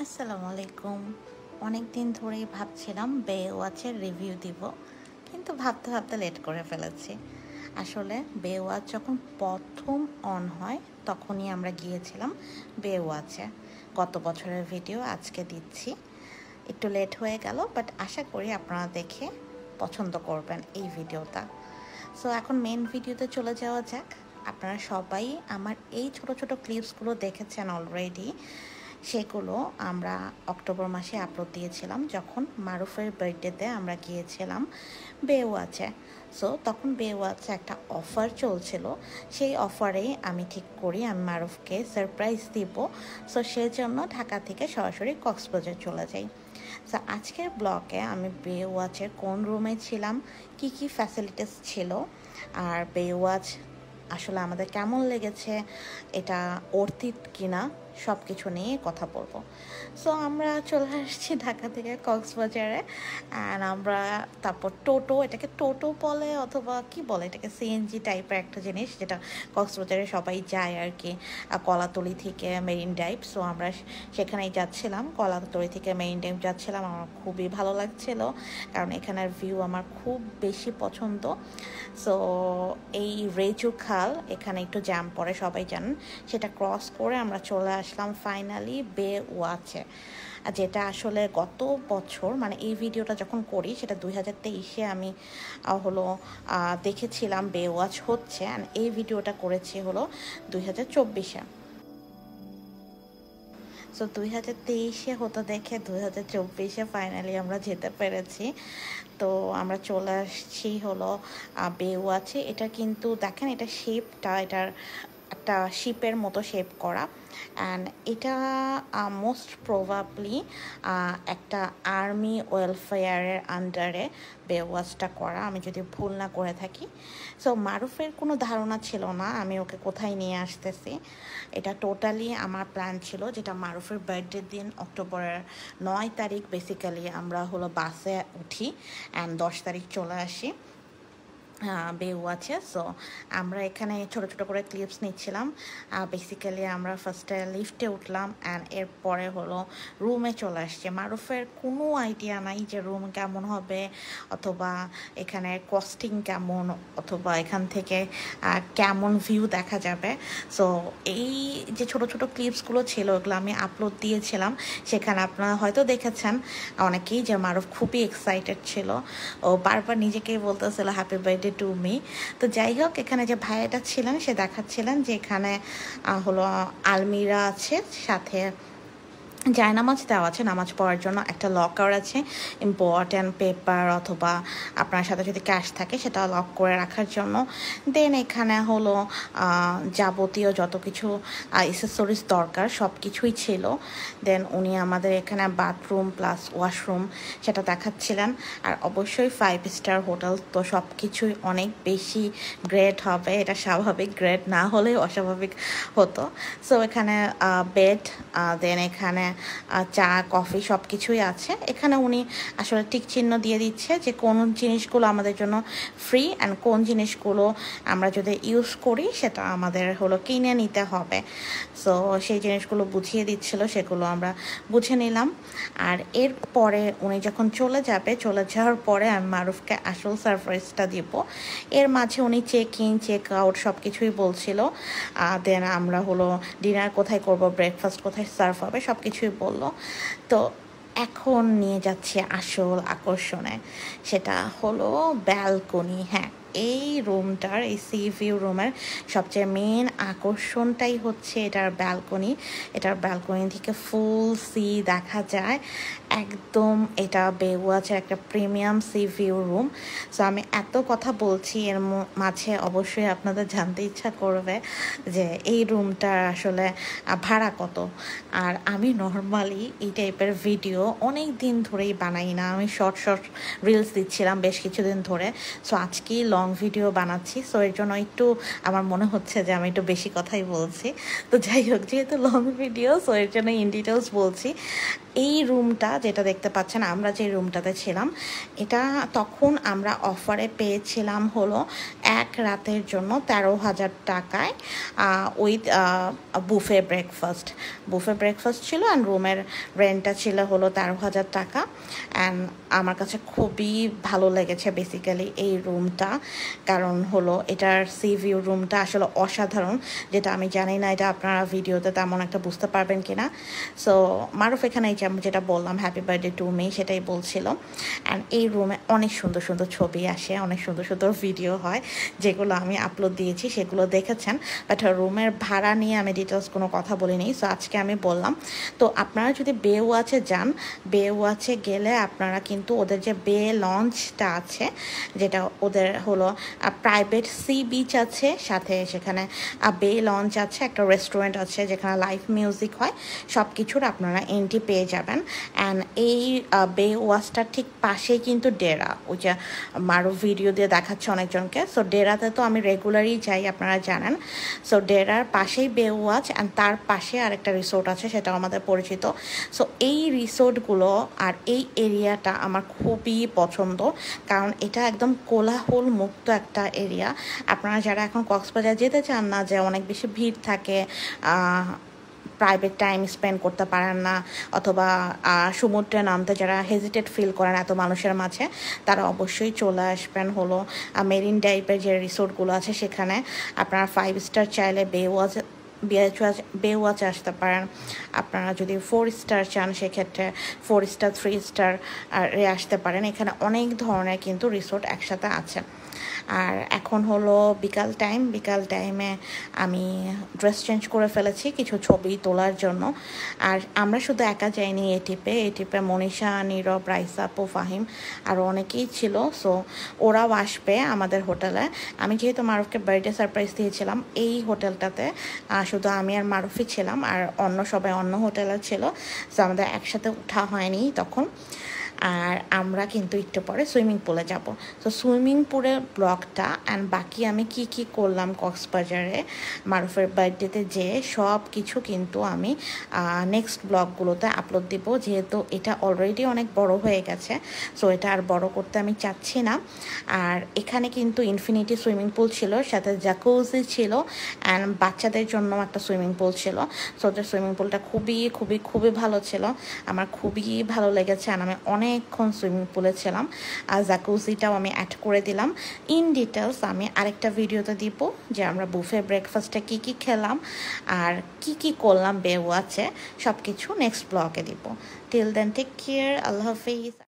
আসসালামু আলাইকুম। অনেক দিন ধরেই ভাবছিলাম বে ওয়াচের রিভিউ দিব, কিন্তু ভাবতে ভাবতে লেট করে ফেলেছি। আসলে বে ওয়াচ যখন প্রথম অন হয় তখনই আমরা গিয়েছিলাম বে ওয়াচে। গত বছরের ভিডিও আজকে দিচ্ছি, একটু লেট হয়ে গেল, বাট আশা করি আপনারা দেখে পছন্দ করবেন এই ভিডিওটা। সো এখন মেন ভিডিওতে চলে যাওয়া যাক। আপনারা সবাই আমার এই ছোট ছোট ক্লিপসগুলো দেখেছেন অলরেডি। সেগুলো আমরা অক্টোবর মাসে আপলোড দিয়েছিলাম যখন মারুফের বার্থডেতে আমরা গিয়েছিলাম বে ওয়াচে। সো তখন বে ওয়াচে একটা অফার চলছিল, সেই অফারেই আমি ঠিক করি আমি মারুফকে সারপ্রাইজ দিব। সো সেজন্য ঢাকা থেকে সরাসরি কক্সবাজার চলে যাই। সো আজকের ব্লগে আমি বে ওয়াচের কোন রুমে ছিলাম, কি কি ফ্যাসিলিটিস ছিল, আর বে ওয়াচ আসলে আমাদের কেমন লেগেছে, এটা অর্থিত কিনা, সব কিছু নিয়ে কথা বলবো। সো আমরা চলে আসছি ঢাকা থেকে কক্সবাজারে, অ্যান্ড আমরা তারপর এটাকে টোটো বলে অথবা কি বলে, এটাকে সিএনজি টাইপের একটা জিনিস যেটা কক্সবাজারে সবাই যায় আর কি, কলাতলি থেকে মেরিন ড্রাইভ। সো আমরা সেখানেই যাচ্ছিলাম, কলাতলি থেকে মেরিন ড্রাইভ যাচ্ছিলাম। আমার খুবই ভালো লাগছিল কারণ এখানের ভিউ আমার খুব বেশি পছন্দ। সো এই রেচু খাল, এখানে একটু জ্যাম পড়ে সবাই জানেন, সেটা ক্রস করে আমরা চলে আসলাম ফাইনালি বে ওয়াচে, যেটা আসলে গত বছর মানে এই ভিডিওটা যখন করি সেটা 2023-এ আমি দেখেছিলাম বে ওয়াচ হচ্ছে, অ্যান্ড এই ভিডিওটা করেছি হলো 2024-এ। সো 2023-এ হতো দেখে 2024-এ ফাইনালি আমরা যেতে পেরেছি। তো আমরা চলে আসছি হলো বে ওয়াচে। এটা কিন্তু দেখেন, এটা শেপটা, এটার একটা শিপের মতো শেপ করা, অ্যান্ড এটা মোস্ট প্রবাবলি একটা আর্মি ওয়েলফেয়ারের আন্ডারে বে ওয়াচটা করা, আমি যদি ভুল না করে থাকি। সো মারুফের কোনো ধারণা ছিল না আমি ওকে কোথায় নিয়ে আসতেছি। এটা টোটালি আমার প্ল্যান ছিল, যেটা মারুফের বার্থডের দিন অক্টোবরের 9 তারিখ বেসিক্যালি আমরা হলো বাসে উঠি, অ্যান্ড 10 তারিখ চলে আসি বে ওয়াচে। সো আমরা এখানে ছোট ছোট করে ক্লিপস নিচ্ছিলাম। বেসিক্যালি আমরা ফার্স্টে লিফটে উঠলাম, অ্যান্ড এরপরে হলো রুমে চলে আসছে। মারুফের কোনো আইডিয়া নাই যে রুম কেমন হবে, অথবা এখানে কস্টিং কেমন, অথবা এখান থেকে কেমন ভিউ দেখা যাবে। সো এই যে ছোট ছোট ক্লিপসগুলো ছিল ওগুলো আমি আপলোড দিয়েছিলাম, সেখানে আপনারা হয়তো দেখেছেন অনেকেই যে মারুফ খুবই এক্সাইটেড ছিল, ও বারবার নিজেকেই বলতেছিল হ্যাপি বার্থডে টু মি। তো যাই হোক, এখানে যে ভাইয়াটা ছিলেন সে দেখাচ্ছিলেন যে এখানে হলো আলমিরা আছে, সাথে জায়নামাজ দেওয়া আছে, নামাজ পড়ার জন্য একটা লকার আছে, ইম্পর্ট্যান্ট পেপার অথবা আপনার সাথে যদি ক্যাশ থাকে সেটা লক করে রাখার জন্য। দেন এখানে হলো যাবতীয় যত কিছু অ্যাক্সেসরিজ দরকার সব কিছুই ছিল। দেন উনি আমাদের এখানে বাথরুম প্লাস ওয়াশরুম সেটা দেখাচ্ছিলেন। আর অবশ্যই 5 স্টার হোটেল, তো সব কিছুই অনেক বেশি গ্রেট হবে, এটা স্বাভাবিক, গ্রেট না হলে অস্বাভাবিক হতো। সো এখানে বেড, দেন এখানে চা কফি সব কিছুই আছে। এখানে উনি আসলে টিক চিহ্ন দিয়ে দিচ্ছে যে কোন জিনিসগুলো আমাদের জন্য ফ্রি অ্যান্ড কোন জিনিসগুলো আমরা যদি ইউজ করি সেটা আমাদের হলো কিনে নিতে হবে। সো সেই জিনিসগুলো বুঝিয়ে দিচ্ছিল, সেগুলো আমরা বুঝে নিলাম। আর এরপরে উনি যখন চলে যাওয়ার পরে আমি মারুফকে আসল সারপ্রাইজটা দিব। এর মাঝে উনি চেক ইন চেক আউট সব কিছুই বলছিল। দেন আমরা হলো ডিনার কোথায় করব, ব্রেকফাস্ট কোথায় সার্ভ হবে সব কিছুই বললো। তো এখন নিয়ে যাচ্ছে আসল আকর্ষণে, সেটা হলো ব্যালকনি। হ্যাঁ, এই রুমটার, এই সি ভিউ রুমের সবচেয়ে মেন আকর্ষণটাই হচ্ছে এটার ব্যালকনি। এটার ব্যালকনি থেকে ফুল সি দেখা যায় একদম। এটা বে ওয়াচের একটা premium C view room. So আমি এত কথা বলছি, এর মাঝে অবশ্যই আপনাদের জানতে ইচ্ছা করবে যে এই রুমটার আসলে ভাড়া কত। আর আমি নর্মালি এই টাইপের ভিডিও অনেক দিন ধরেই বানাই না, আমি শর্ট রিলস দিচ্ছিলাম বেশ কিছুদিন ধরে। সো আজকেই লং লং ভিডিও বানাচ্ছি, সো এর জন্য একটু আমার মনে হচ্ছে যে আমি একটু বেশি কথাই বলছি। তো যাই হোক, যেহেতু লং ভিডিও, সো এর জন্য ইন ডিটেলস বলছি। এই রুমটা যেটা দেখতে পাচ্ছেন, আমরা যে রুমটাতে ছিলাম, এটা তখন আমরা অফারে পেয়েছিলাম হলো 1 রাতের জন্য 13,000 টাকায় উইথ বুফে ব্রেকফাস্ট ছিল, অ্যান্ড রুমের রেন্টটা ছিল হলো 13,000 টাকা। অ্যান্ড আমার কাছে খুবই ভালো লেগেছে বেসিক্যালি এই রুমটা, কারণ হলো এটার সি ভিউ রুমটা আসলে অসাধারণ, যেটা আমি জানি না এটা আপনারা ভিডিওতে তেমন একটা বুঝতে পারবেন কিনা। সো মারুফ এখানে যেটা বললাম হ্যাপি বার্থডে টু মি, সেটাই বলছিল। অ্যান্ড এই রুমে অনেক সুন্দর সুন্দর ছবি আসে, অনেক সুন্দর সুন্দর ভিডিও হয়, যেগুলো আমি আপলোড দিয়েছি, সেগুলো দেখেছেন। বাট রুমের ভাড়া নিয়ে আমি ডিটেলস কোনো কথা বলিনি, সো আজকে আমি বললাম। তো আপনারা যদি বে ওয়াচে যান, বে ওয়াচে গেলে আপনারা কিন্তু ওদের যে বে লঞ্চটা আছে, যেটা ওদের হলো প্রাইভেট সি বিচ আছে, সাথে সেখানে বে লঞ্চ আছে, একটা রেস্টুরেন্ট আছে যেখানে লাইভ মিউজিক হয়, সব কিছুর আপনারা এন্ট্রি পেয়ে যাবেন। অ্যান্ড এই বে ওয়াচটার ঠিক পাশেই কিন্তু ডেরা, ওই যে মারো ভিডিও দিয়ে দেখাচ্ছে অনেকজনকে। সো ডেরাতে তো আমি রেগুলারই যাই, আপনারা জানেন। সো ডেরার পাশেই বে ওয়াচ, অ্যান্ড তার পাশে আরেকটা রিসোর্ট আছে, সেটাও আমাদের পরিচিত। সো এই রিসোর্টগুলো আর এই এরিয়াটা আমার খুবই পছন্দ, কারণ এটা একদম কোলাহল মুক্ত একটা এরিয়া। আপনারা যারা এখন কক্সবাজার যেতে চান না, যে অনেক বেশি ভিড় থাকে, প্রাইভেট টাইম স্পেন্ড করতে পারেন না, অথবা সমুদ্রে নামতে যারা হেজিটেট ফিল করেন এত মানুষের মাঝে, তারা অবশ্যই চলে আসবেন হলো মেরিন টাইপের যে রিসোর্টগুলো আছে সেখানে। আপনারা 5 স্টার চাইলে বে ওয়াচে আসতে পারেন। আপনারা যদি 4 স্টার চান, সেক্ষেত্রে 4 স্টার 3 স্টার আসতে পারেন। এখানে অনেক ধরনের কিন্তু রিসোর্ট একসাথে আছে। আর এখন হলো বিকাল টাইমে আমি ড্রেস চেঞ্জ করে ফেলেছি কিছু ছবি তোলার জন্য। আর আমরা শুধু একা যাইনি এই ট্রিপে মনীষা, নীরব, রাইসা আপু, ফাহিম আরও অনেকেই ছিল। সো ওরাও আসবে আমাদের হোটেলে। আমি যেহেতু মারুফকে বার্থডে সারপ্রাইজ দিয়েছিলাম, এই হোটেলটাতে শুধু আমি আর মারুফই ছিলাম, আর অন্য সবাই অন্য হোটেলে ছিল। সো আমাদের একসাথে উঠা হয়নি তখন। আর আমরা কিন্তু একটু পরে সুইমিং পুলে যাব। তো সুইমিং পুলের ব্লগটা অ্যান্ড বাকি আমি কি করলাম কক্সবাজারে মারুফের বার্থডেতে, যে সব কিছু কিন্তু আমি নেক্সট ব্লগগুলোতে আপলোড দিব, যেহেতু এটা অলরেডি অনেক বড় হয়ে গেছে। সো এটা আর বড় করতে আমি চাচ্ছি না। আর এখানে কিন্তু ইনফিনিটি সুইমিং পুল ছিল, সাথে জ্যাকুজি ছিল, অ্যান্ড বাচ্চাদের জন্য একটা সুইমিং পুল ছিল। সো ওদের সুইমিং পুলটা খুবই ভালো ছিল, আমার খুবই ভালো লেগেছে। আর আমি অনেকক্ষণ সুইমিং পুলে ছিলাম। আর জ্যাকুজিটাও আমি অ্যাড করে দিলাম। ইন ডিটেলস আমি আরেকটা ভিডিওতে দিব, যে আমরা বুফে ব্রেকফাস্টে কি খেলাম আর কি করলাম বে ওয়াচে, সব কিছু নেক্সট ব্লগে দিব। টিল দেন টেক কেয়ার, আল্লাহ হাফিজ।